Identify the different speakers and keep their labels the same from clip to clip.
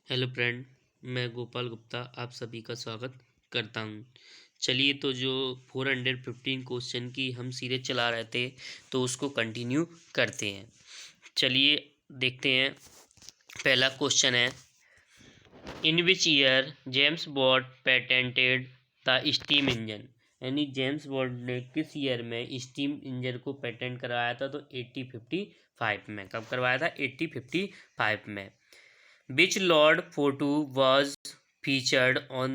Speaker 1: Hello friend, मैं गोपाल गुप्ता आप सभी का स्वागत करता हूँ। चलिए, तो जो 415 क्वेश्चन की हम सीरीज चला रहे थे तो उसको कंटिन्यू करते हैं। चलिए देखते हैं। पहला क्वेश्चन है, in which year James Bond patented the steam engine. यानी जेम्स बॉन्ड ने किस ईयर में स्टीम इंजन को पेटेंट करवाया था? तो 1855 में। कब करवाया था? 1855 में। Which Lord photo was featured on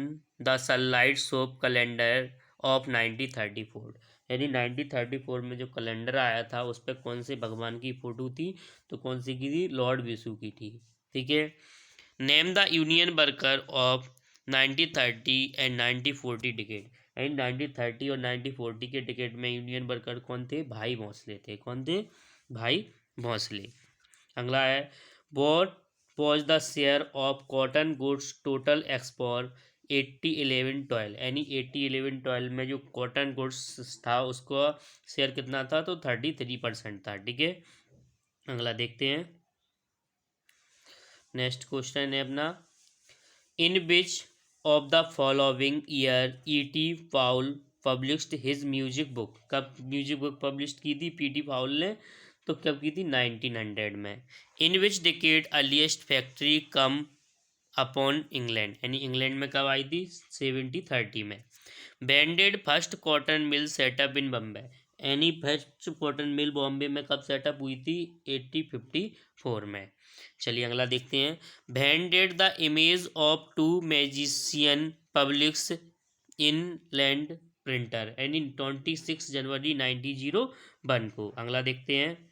Speaker 1: the Sunlight Soap Calendar of 1934? यानी 1934 में जो कैलेंडर आया था उस पर कौन से भगवान की फोटो थी? तो कौन सी की थी? लॉर्ड विशु की थी। ठीक है। Name the union worker of 1930 and 1940 decade. यानी 1930 और 1940 के डिकेड में यूनियन वर्कर कौन थे? भाई भोंसले थे। कौन थे? भाई भोंसले। अगला है, what was the share of cotton goods total export 8011-12। यानी 8011-12 में जो कॉटन गुड्स था उसका शेयर कितना था? तो 33% था। ठीक है। अगला देखते हैं। नेक्स्ट क्वेश्चन है अपना, in which of the following year E.T. Paul published his music book. कब म्यूजिक बुक पब्लिश की थी P.T. पाउल ने? तो कब की थी? 1900 में। In which decade earliest factory come upon England. यानी इंग्लैंड में कब आई थी? 1730 में। When did first cotton mill setup in Bombay. यानी फर्स्ट कॉटन मिल बॉम्बे में कब सेटअप हुई थी? 1854 में। चलिए अगला देखते हैं। When did the image of two magician publics in land printer. यानी 26 जनवरी 1901 को। अगला देखते हैं।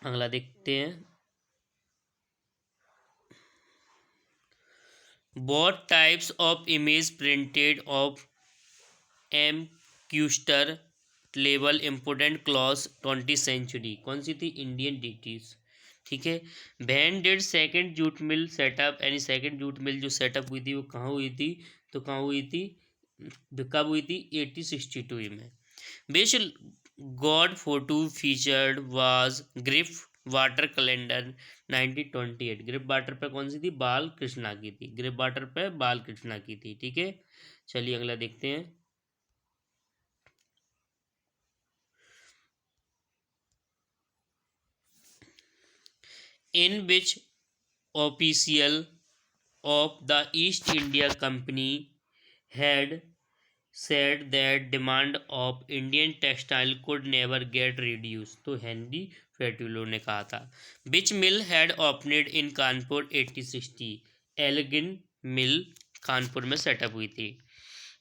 Speaker 1: अगला देखते हैं, Both types of image printed of M. Custer level important clause 20th century. कौन सी थी? Indian ditties. ठीक है। When did second jute mill setup. यानी सेकेंड जूट मिल जो सेटअप हुई थी वो कहाँ हुई थी? तो कहाँ हुई थी? कब हुई थी? 1862 में। Which god photo featured was Griff water calendar 1928। Griff water पे कौन सी थी? बाल कृष्णा की थी। ग्रिफ वाटर पे बाल कृष्णा की थी। ठीक है। चलिए अगला देखते हैं। In which official of the East India Company had said that demand of Indian textile could never get reduced। तो हेनरी फेटुलो ने कहा था। Which mill had opened in Kanpur 1860? Elgin mill Kanpur में सेटअप हुई थी।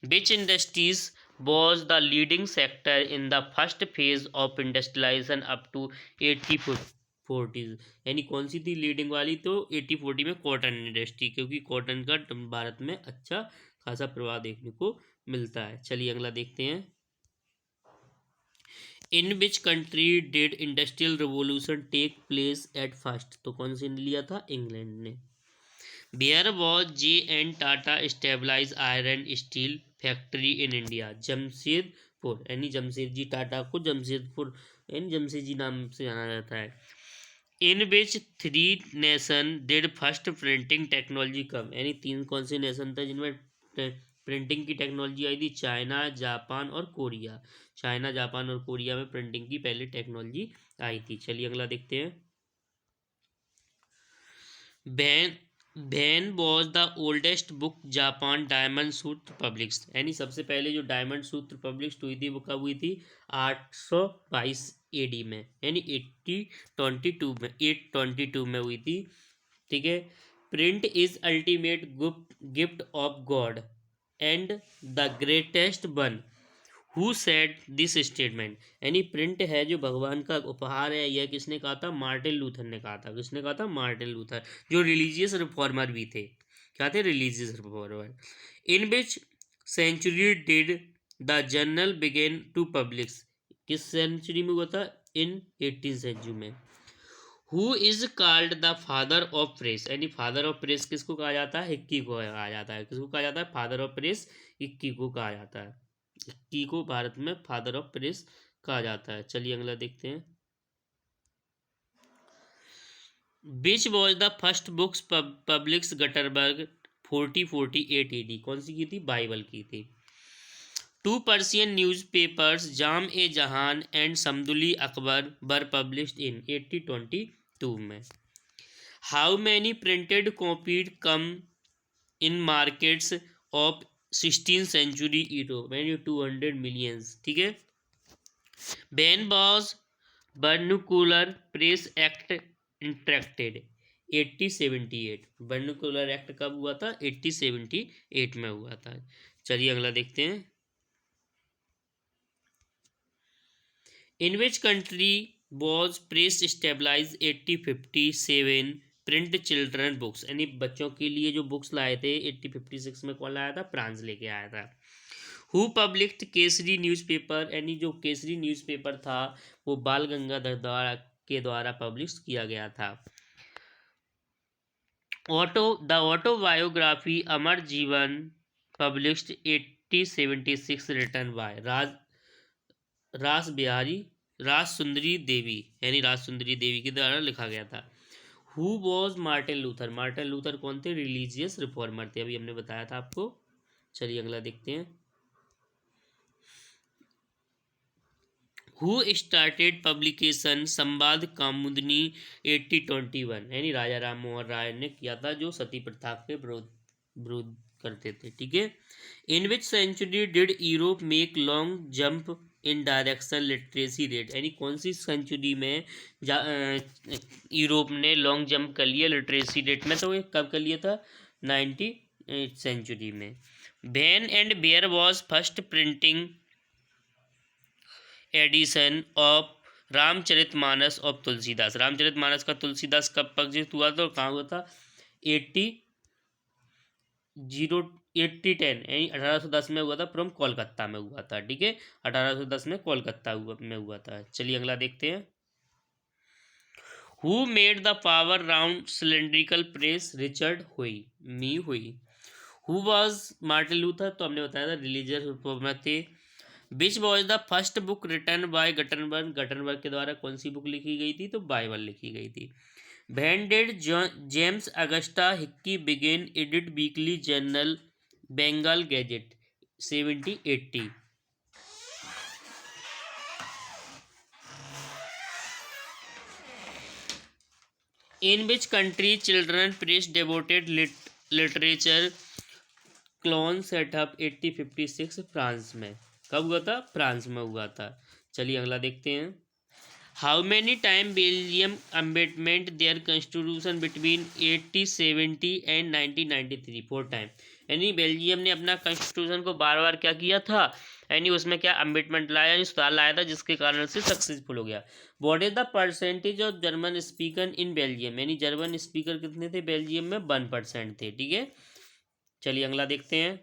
Speaker 1: Which industries was the leading sector in the first phase of industrialization up to 1840? यानी कौन सी थी लीडिंग वाली? तो 1840 में कॉटन इंडस्ट्री, क्योंकि कॉटन का भारत में अच्छा खासा प्रभाव देखने को मिलता है। चलिए अगला देखते हैं। In which country did industrial revolution take place at first? तो कौन सी ने लिया था? इंग्लैंड ने। Where was J.N. Tata stabilise iron steel factory in India? Jamshedpur. यानी जमशेदजी टाटा को जमशेदपुर यानी जमशेदजी नाम से जाना जाता है। In which three nation did first printing technology come? यानी तीन कौन से नेशन थे जिनमें प्रिंटिंग की टेक्नोलॉजी आई थी? चाइना, जापान और कोरिया। चाइना, जापान और कोरिया में प्रिंटिंग की पहले टेक्नोलॉजी आई थी। चलिए अगला देखते हैं। Ban ban was the oldest book Japan diamond सूत्र पब्लिश्ड। यानी सबसे पहले जो डायमंड सूत्र पब्लिश हुई थी वो कब हुई थी? 822 AD में। यानी 822 में 822 में हुई थी। ठीक है। Print is ultimate gift of God and the greatest one who said this statement. यानी प्रिंट है जो भगवान का उपहार है, यह किसने कहा था? मार्टिन लूथर ने कहा था। किसने कहा था? मार्टिन लूथर, जो रिलीजियस रिफॉर्मर भी थे। क्या थे? Religious reformer. In which century did the journal begin to publish? किस सेंचुरी में हुआ था? इन 18th सेंचुरी में। Who is called the father of press? यानी फादर ऑफ प्रेस किसको कहा जाता है? हिक्की को कहा जाता है। किसको कहा जाता है? फादर ऑफ प्रेस हिक्की को कहा जाता है। हिक्की को भारत में फादर ऑफ प्रेस कहा जाता है। चलिए अगला देखते हैं। Which was the first books publics Gutenberg 4048 AD? कौन सी की थी? बाइबल की थी। Two Persian newspapers Jam e Jahan and समदुली अकबर वर पब्लिश्ड इन 1822 में। How many printed copied come in markets of 16th century Europe? मैंने 200 मिलियंस। ठीक है। When was vernacular press act enacted 1878। Vernacular act कब हुआ था? 1878 में हुआ था। चलिए अगला देखते हैं। In which country was press stabilise 1857 print children books? यानी बच्चों के लिए जो बुक्स लाए थे 1856 में कौन लाया था? फ्रांस लेके आया था। Who published Kesari newspaper? यानी जो केसरी न्यूज़पेपर था वो बाल गंगाधर द्वारा पब्लिश किया गया था। द ऑटोबायोग्राफी अमर जीवन पब्लिश्ड 1876 रिटन बाय रास सुंदरी देवी, यानी राज सुंदरी देवी के द्वारा लिखा गया था। Who was Martin Luther? Martin Luther कौन थे? रिलीजियस रिफॉर्मर थे, अभी हमने बताया था आपको। चलिए अगला देखते हैं। हु स्टार्टेड पब्लिकेशन संवाद कामुदनी 1821? यानी राजा राम मोहन राय ने किया था, जो सती प्रथा के विरोध करते थे। ठीक है। In which century did Europe make long jump in direction literacy rate? यानी कौन सी सेंचुरी में यूरोप ने लॉन्ग जंप कर लिया लिटरेसी रेट में? तो ये कब कर लिया था? 98th सेंचुरी में। When and where was first printing edition of Ramcharitmanas of Tulsidas? Ramcharitmanas का तुलसीदास कब प्रकाशित हुआ था और कहाँ हुआ था? 1810 यानी 1810 में हुआ था, फ्रॉम कोलकाता में हुआ था। ठीक है। 1810 में कोलकाता में हुआ था। चलिए अगला देखते हैं। Who made the power round cylindrical press? Richard Hoe. Who was Martin Luther? तो हमने बताया था रिलीजियस रिफॉर्मर थे। Which was the first book return by Gutenberg? Gutenberg के द्वारा कौन सी बुक लिखी गई थी? तो बाइबल लिखी गई थी। When did James Augustus Hicky begin edit weekly journal Bengal gazette? 1780। In which country children press devoted literature clone setup 1856? France में। कब हुआ था? फ्रांस में हुआ था। चलिए अगला देखते हैं। How many time Belgium amendment their constitution between 1870 and 1993? 4 time. यानी बेल्जियम ने अपना कॉन्स्टिट्यूशन को बार बार क्या किया था? यानी उसमें क्या अमेंडमेंट लाया, यानी सुधार लाया था, जिसके कारण से सक्सेसफुल हो गया। What is the percentage of German speaker in Belgium? यानी जर्मन स्पीकर कितने थे बेल्जियम में? 1% थे। ठीक है। चलिए अगला देखते हैं।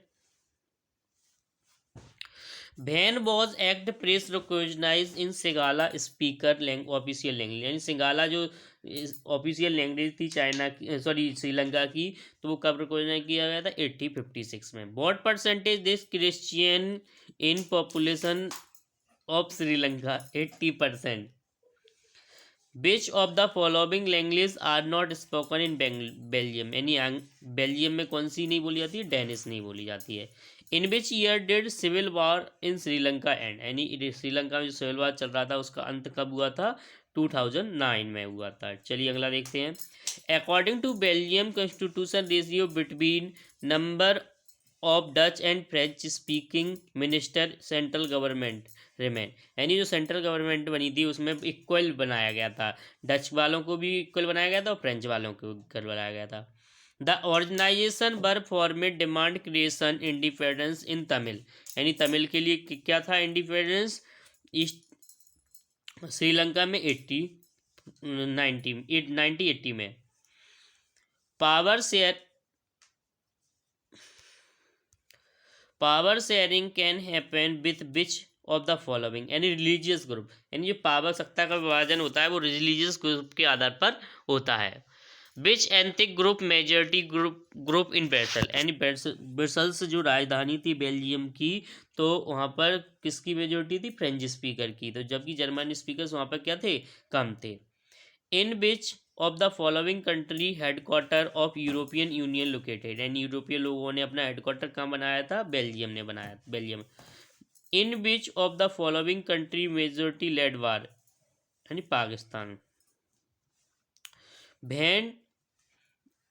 Speaker 1: When was act press recognise in Sinhala speaker official language? यानी सिंगाला जो ऑफिशियल लैंग्वेज थी चाइना की, सॉरी श्रीलंका की, तो वो कब रिकॉग्नाइज किया गया था? 1856 में। What percentage this Christian in population of Sri Lanka? 80%। Which of the following language are not spoken in Belgium? यानी बेल्जियम में कौन सी नहीं बोली जाती है? डेनिश नहीं बोली जाती है। In which year did civil war in Sri Lanka end? यानी श्रीलंका में जो सिविल वॉर चल रहा था उसका अंत कब हुआ था? 2009 में हुआ था। चलिए अगला देखते हैं। According to Belgium constitution ratio between number of Dutch and French speaking minister central government remain? यानी जो सेंट्रल गवर्नमेंट बनी थी उसमें इक्वल बनाया गया था, डच वालों को भी इक्वल बनाया गया था और फ्रेंच वालों को इक्वल बनाया गया था। The organization were format demand creation independence in Tamil? यानी तमिल के लिए क्या था इंडिपेंडेंस? ईस्ट श्रीलंका में 1980 में। Power sharing can happen with which of the following? यानी रिलीजियस ग्रुप, यानी जो पावर सत्ता का विभाजन होता है वो रिलीजियस ग्रुप के आधार पर होता है। विच एंथिक group majority group in Brussel? यानी ब्रसेल्स जो राजधानी थी बेल्जियम की, तो वहाँ पर किसकी मेजोरिटी थी? फ्रेंच स्पीकर की। तो जबकि जर्मन स्पीकर्स वहाँ पर क्या थे? कम थे। In which of the following country headquarter of European union located, and यूरोपीय लोगों ने अपना हेडक्वार्टर कहाँ बनाया था? बेल्जियम ने बनाया, Belgium. In which of the following country majority led war, यानी Pakistan. When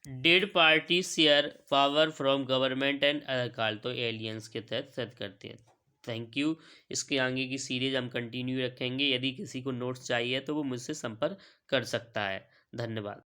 Speaker 1: did party share power from government and other call, तो एलियंस के तहत सेट करते हैं। Thank you. इसके आगे की सीरीज हम कंटिन्यू रखेंगे। यदि किसी को नोट्स चाहिए तो वो मुझसे संपर्क कर सकता है। धन्यवाद।